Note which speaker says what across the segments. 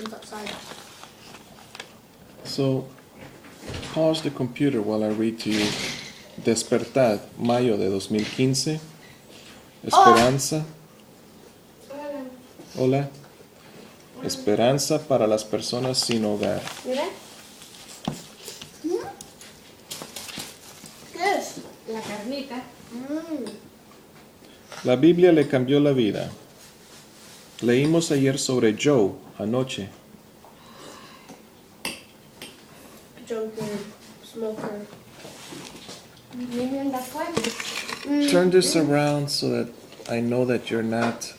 Speaker 1: one's outside.
Speaker 2: So, pause the computer while I read to you Despertad, mayo de 2015. Esperanza. Hola. Esperanza para las personas sin hogar.
Speaker 1: Mira. ¿Qué es?
Speaker 3: La carnita.
Speaker 2: La Biblia le cambió la vida. Leímos ayer sobre Joe anoche.
Speaker 1: Junker, smoker.
Speaker 3: Vienen de afuera.
Speaker 2: Turn this around so that I know that you're not.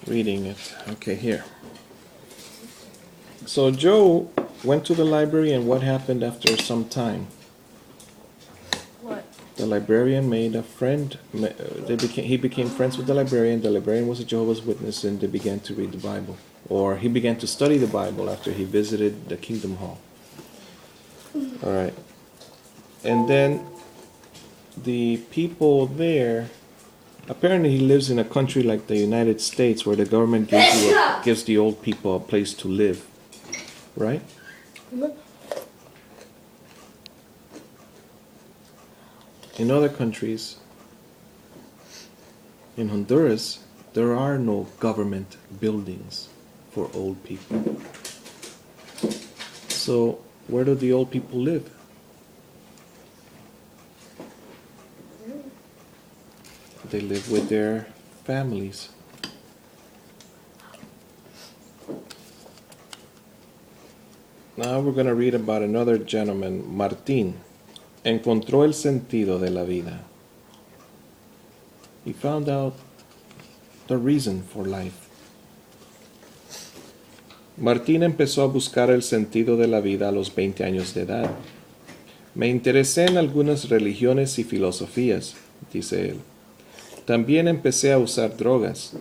Speaker 2: Reading it. Okay, here. So Joe went to the library, and what happened after some time?
Speaker 1: What?
Speaker 2: The librarian made a friend. He became friends with the librarian. The librarian was a Jehovah's Witness, and they began to read the Bible. Or he began to study the Bible after he visited the Kingdom Hall. All right. And then the people there, apparently he lives in a country like the United States where the government gives the old people a place to live. Right? In other countries, in Honduras, there are no government buildings for old people. So, where do the old people live? They live with their families. Now we're going to read about another gentleman, Martín. Encontró el sentido de la vida. He found out the reason for life. Martín empezó a buscar el sentido de la vida a los 20 años de edad. Me interesé en algunas religiones y filosofías, dice él. También empecé a usar drogas,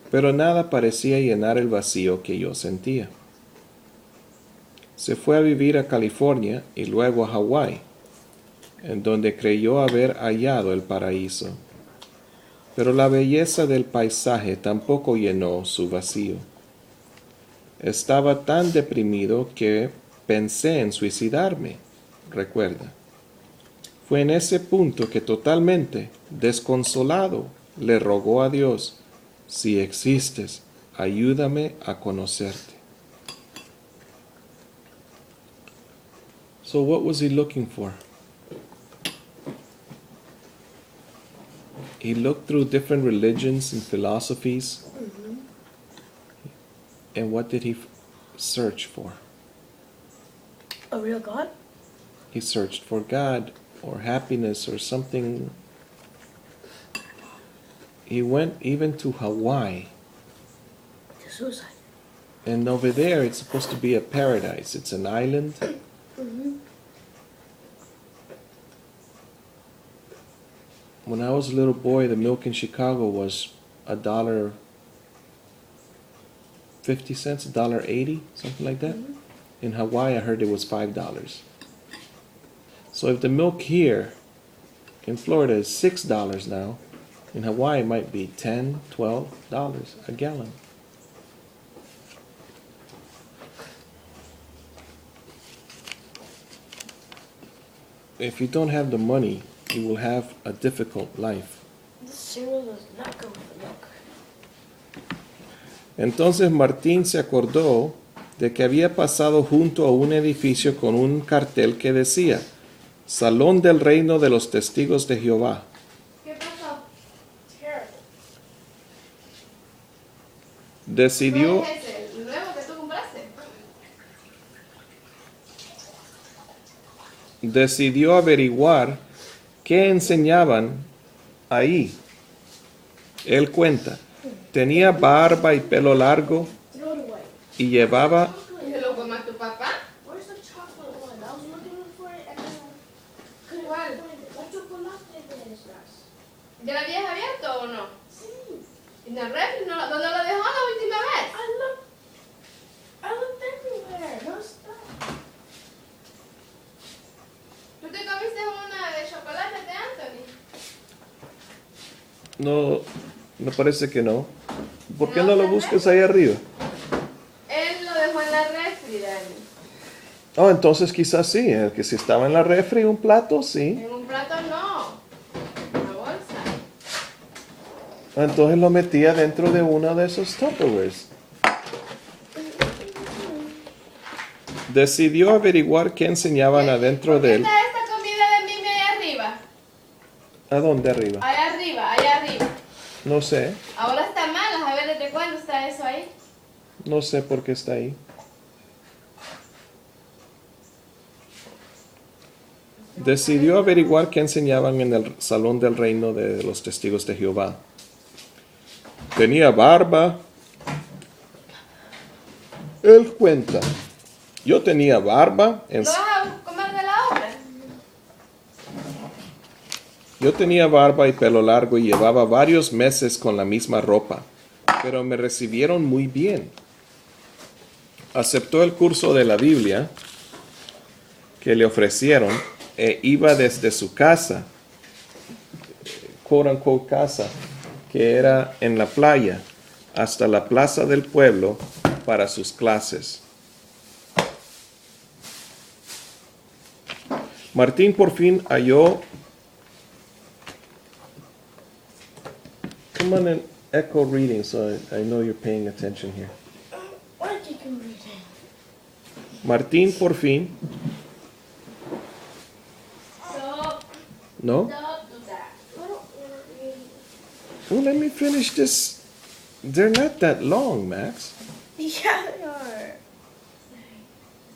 Speaker 2: pero nada parecía llenar el vacío que yo sentía. Se fue a vivir a California y luego a Hawái, en donde creyó haber hallado el paraíso. Pero la belleza del paisaje tampoco llenó su vacío. Estaba tan deprimido que pensé en suicidarme, recuerda. Fue en ese punto que totalmente desconsolado le rogó a Dios, si existes, ayúdame a conocerte. So what was he looking for? He looked through different religions and philosophies. And what did he search for?
Speaker 1: A real God?
Speaker 2: He searched for God or happiness or something. He went even to Hawaii.
Speaker 1: To suicide.
Speaker 2: And over there, it's supposed to be a paradise. It's an island. When I was a little boy, the milk in Chicago was $1.50, $1.80, something like that. In Hawaii, I heard it was $5. So if the milk here in Florida is $6 now, in Hawaii it might be $10, $12 a gallon. If you don't have the money, you will have a difficult life.
Speaker 1: This cereal does not go with the milk.
Speaker 2: Entonces Martín se acordó de que había pasado junto a un edificio con un cartel que decía Salón del Reino de los Testigos de Jehová.
Speaker 3: ¿Qué pasó?
Speaker 2: Decidió,
Speaker 3: ¿Cuál es ese? ¿El nuevo que tú compraste?
Speaker 2: decidió averiguar qué enseñaban ahí. Él cuenta, tenía barba y pelo largo
Speaker 1: Throw it away.
Speaker 2: y llevaba
Speaker 3: ¿Y se lo comas tu papá?
Speaker 1: Where's the chocolate one? I was looking for it and couldn't
Speaker 3: ¿Cuál?
Speaker 1: find it. ¿Qué chocolate de estas?
Speaker 3: ¿Ya la habías abierto o no?
Speaker 1: Sí.
Speaker 3: ¿En el refri? ¿No? ¿Dónde lo dejó la última vez?
Speaker 1: I looked everywhere. No está.
Speaker 3: te comiste una de chocolate de Anthony?
Speaker 2: No, me parece que no. ¿Por qué
Speaker 3: No,
Speaker 2: no lo
Speaker 3: tal vez.
Speaker 2: buscas ahí arriba?
Speaker 3: Él lo dejó en la refri, Dani.
Speaker 2: Oh, entonces quizás sí, que si estaba en la refri un plato, sí.
Speaker 3: En un plato no. Una bolsa.
Speaker 2: Entonces lo metía dentro de uno de esos Tupperwares. Decidió averiguar qué enseñaban adentro
Speaker 3: ¿Por qué
Speaker 2: de él.
Speaker 3: está esta comida de Mimi allá arriba?
Speaker 2: ¿A dónde arriba?
Speaker 3: Allá arriba, allá arriba.
Speaker 2: No sé.
Speaker 3: Ahora está mala, a ver desde cuándo está eso ahí.
Speaker 2: No sé por qué está ahí. Decidió averiguar qué enseñaban en el salón del reino de los testigos de Jehová. Tenía barba. Él cuenta. Yo tenía barba.
Speaker 3: ¿No vas a comer de la obra?
Speaker 2: Yo tenía barba y pelo largo y llevaba varios meses con la misma ropa, pero me recibieron muy bien. Aceptó el curso de la Biblia que le ofrecieron e iba desde su casa, quote unquote casa, que era en la playa, hasta la plaza del pueblo para sus clases. Martín por fin halló. Come on and echo reading so I know you're paying attention here.
Speaker 1: What you can read it?
Speaker 2: Martín por fin,
Speaker 3: Stop,
Speaker 2: ¿no?
Speaker 3: stop do that.
Speaker 1: I don't want to read.
Speaker 2: Well, let me finish this. They're not that long, Max.
Speaker 1: Yeah, they are.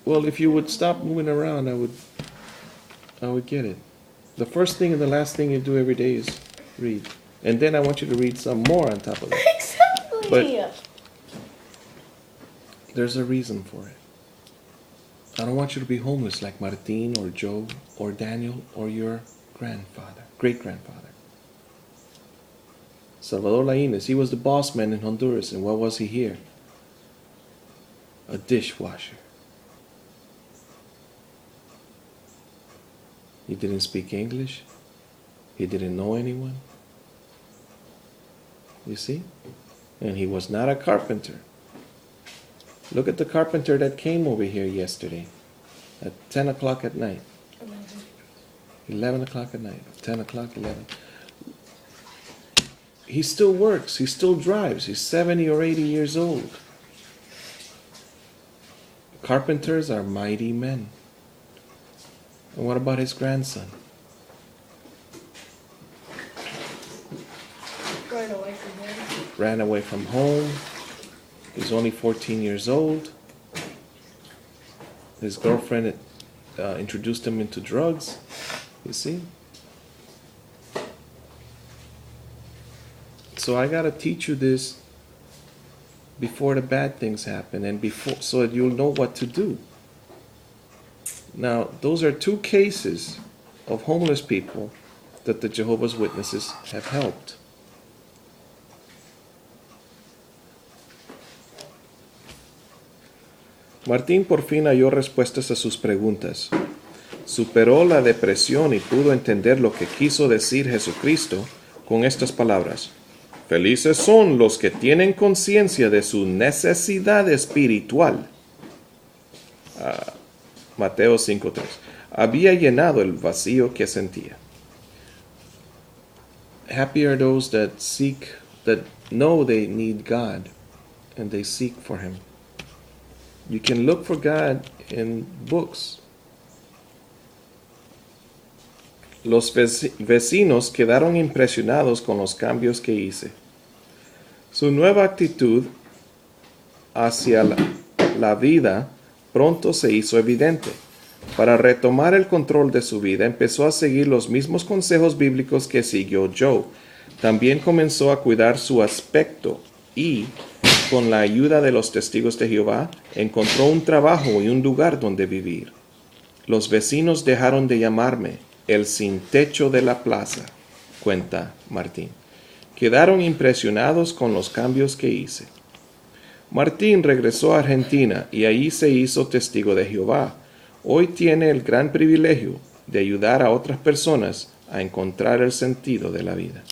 Speaker 2: Well, if you would stop moving around, I would get it. The first thing and the last thing you do every day is read. And then I want you to read some more on top of it.
Speaker 1: Exactly.
Speaker 2: But- There's a reason for it. I don't want you to be homeless like Martin or Joe or Daniel or your grandfather, great-grandfather. Salvador Lainez, he was the boss man in Honduras, and what was he here? A dishwasher. He didn't speak English. He didn't know anyone. You see? And he was not a carpenter. Look at the carpenter that came over here yesterday at 10 o'clock at night. 11 o'clock at night. 10 o'clock, 11. He still works. He still drives. He's 70 or 80 years old. Carpenters are mighty men. And what about his grandson?
Speaker 1: Going away from him.
Speaker 2: Ran away from home. He's only 14 years old. His girlfriend introduced him into drugs. You see? So I gotta teach you this before the bad things happen, and before, so that you'll know what to do. Now, those are two cases of homeless people that the Jehovah's Witnesses have helped. Martín por fin halló respuestas a sus preguntas. Superó la depresión y pudo entender lo que quiso decir Jesucristo con estas palabras. Felices son los que tienen conciencia de su necesidad espiritual. Mateo 5:3. Había llenado el vacío que sentía. Happy are those that seek, that know they need God, and they seek for Him. You can look for God in books. Los vecinos quedaron impresionados con los cambios que hice. Su nueva actitud hacia la vida pronto se hizo evidente. Para retomar el control de su vida, empezó a seguir los mismos consejos bíblicos que siguió Joe. También comenzó a cuidar su aspecto y, con la ayuda de los testigos de Jehová, encontró un trabajo y un lugar donde vivir. Los vecinos dejaron de llamarme el sin techo de la plaza, cuenta Martín. Quedaron impresionados con los cambios que hice. Martín regresó a Argentina y ahí se hizo testigo de Jehová. Hoy tiene el gran privilegio de ayudar a otras personas a encontrar el sentido de la vida.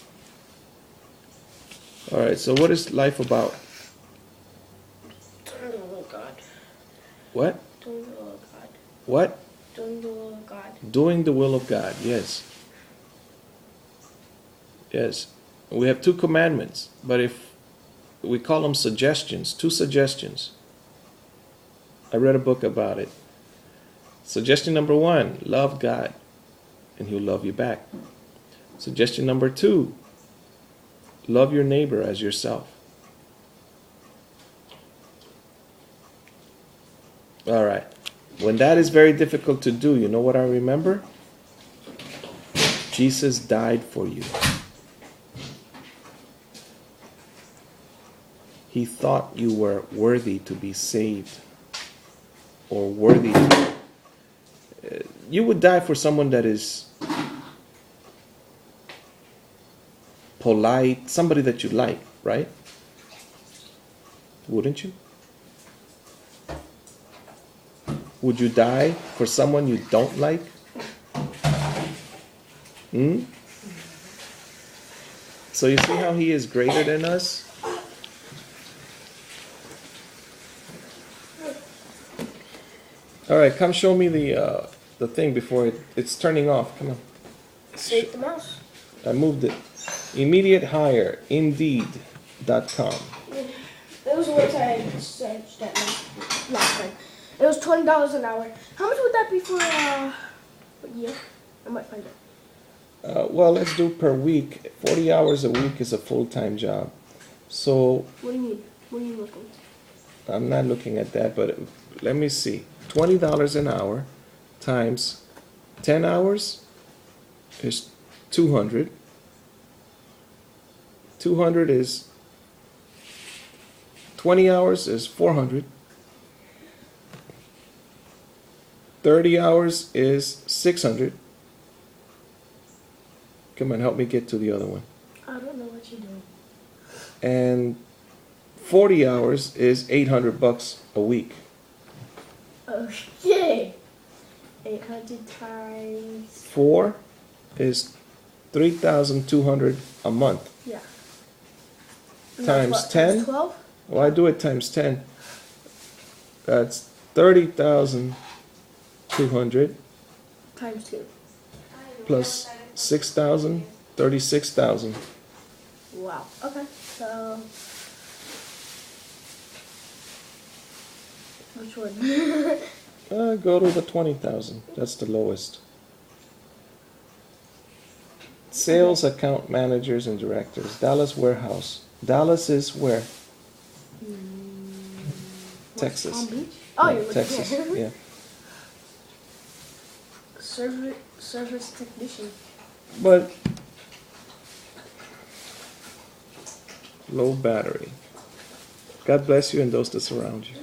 Speaker 2: All right, so what is life about?
Speaker 1: Doing the will of God.
Speaker 2: What?
Speaker 1: Doing the will of God.
Speaker 2: What?
Speaker 1: Doing the will of God.
Speaker 2: Doing the will of God, yes. Yes. We have 2 commandments, but if we call them suggestions, 2 suggestions. I read a book about it. Suggestion number 1, love God, and He'll love you back. Suggestion number 2, love your neighbor as yourself. All right. When that is very difficult to do, you know what I remember? Jesus died for you. He thought you were worthy to be saved, or worthy to... you would die for someone that is polite, somebody that you like, right? Wouldn't you? Would you die for someone you don't like? So you see how He is greater than us? All right, come show me the thing before it's turning off. Come on.
Speaker 1: Shake the mouse.
Speaker 2: I moved it. Immediate hire, Indeed.com.
Speaker 1: It was a website I searched at last time. It was $20 an hour. How much would that be for what year? I might find it.
Speaker 2: Well, let's do per week. 40 hours a week is a full-time job. So
Speaker 1: What do you mean? What are you looking?
Speaker 2: I'm not looking at that, but let me see. $20 an hour times 10 hours is 200. 200 is 20 hours is 400. 30 hours is 600. Come on, help me get to the other one.
Speaker 1: I don't know what you're doing.
Speaker 2: And 40 hours is $800 a week.
Speaker 1: Okay. 800 times.
Speaker 2: 4 is 3,200 a month.
Speaker 1: Yeah.
Speaker 2: Times
Speaker 1: What,
Speaker 2: 10?
Speaker 1: Times 12?
Speaker 2: Well, I do it times 10. That's 30,200
Speaker 1: Times 2.
Speaker 2: plus 6,000, 36,000.
Speaker 1: Wow. Okay. So. Which one?
Speaker 2: Go to the 20,000. That's the lowest. Sales account managers and directors. Dallas warehouse. Dallas is where? Texas.
Speaker 1: Palm Beach? Oh,
Speaker 2: Yeah,
Speaker 1: you're
Speaker 2: Texas.
Speaker 1: looking
Speaker 2: Yeah.
Speaker 1: Service technician.
Speaker 2: But low battery. God bless you and those that surround you.